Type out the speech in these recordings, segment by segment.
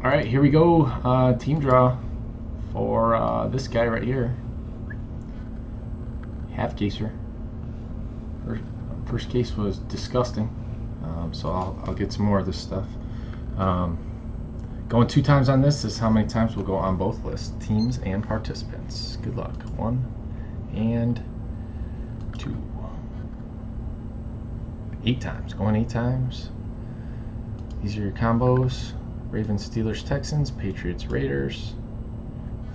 All right, here we go. Team draw for this guy right here. Half caser. First case was disgusting, so I'll get some more of this stuff. Going 2 times on this is how many times we'll go on both lists, teams and participants. Good luck. 1 and 2. 8 times. Going 8 times. These are your combos. Ravens, Steelers, Texans, Patriots, Raiders,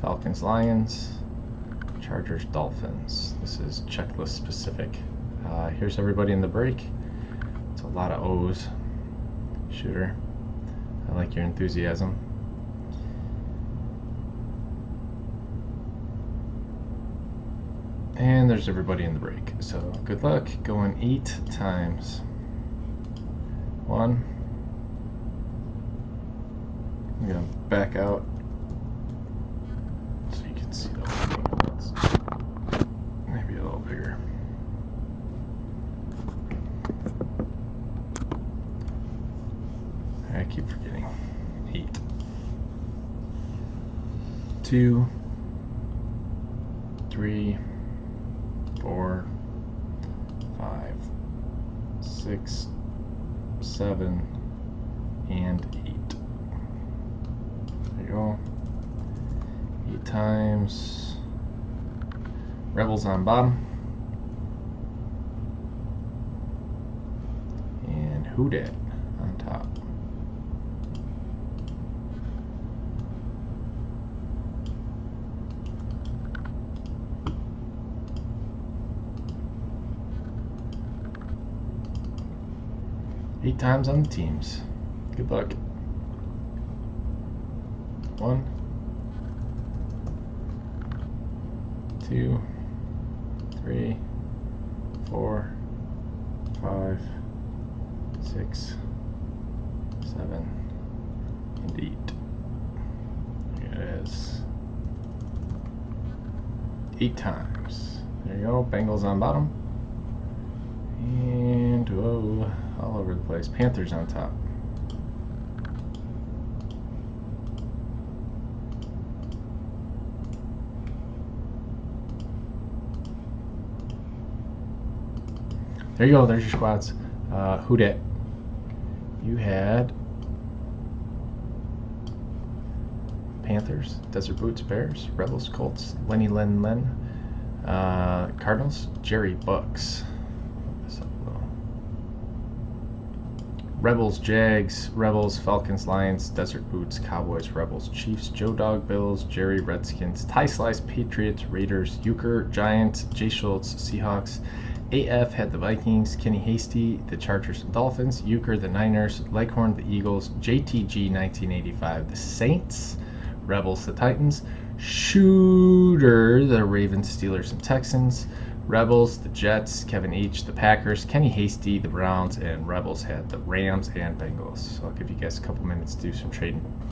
Falcons, Lions, Chargers, Dolphins. This is checklist specific. Here's everybody in the break. It's a lot of O's. Shooter, I like your enthusiasm. And there's everybody in the break. So good luck. Going 8 times. 1. I'm gonna back out so you can see the whole thing. Maybe a little bigger. I keep forgetting. 8. 2, 3, 4, 5, 6, 7, and 8. There you go. 8 times. Rebels on bottom. And Who Dat on top. Eight times on the teams. Good luck. 1, 2, 3, 4, 5, 6, 7, and 8. Here it is. 8 times. There you go. Bengals on bottom. And whoa, all over the place. Panthers on top. There you go. There's your squads. Who Dat? You had Panthers, Desert Boots, Bears, Rebels, Colts, Lenny, Len, Cardinals, Jerry, Bucks. Rebels, Jags, Rebels, Falcons, Lions, Desert Boots, Cowboys, Rebels, Chiefs, Joe Dog, Bills, Jerry, Redskins, Ty Slice, Patriots, Raiders, Euchre, Giants, Jay Schultz, Seahawks. AF had the Vikings, Kenny Hasty, the Chargers and Dolphins, Euchre, the Niners, Leghorn, the Eagles, JTG 1985, the Saints, Rebels, the Titans, Shooter, the Ravens, Steelers, and Texans, Rebels, the Jets, Kevin H, the Packers, Kenny Hasty, the Browns, and Rebels had the Rams and Bengals. So I'll give you guys a couple minutes to do some trading.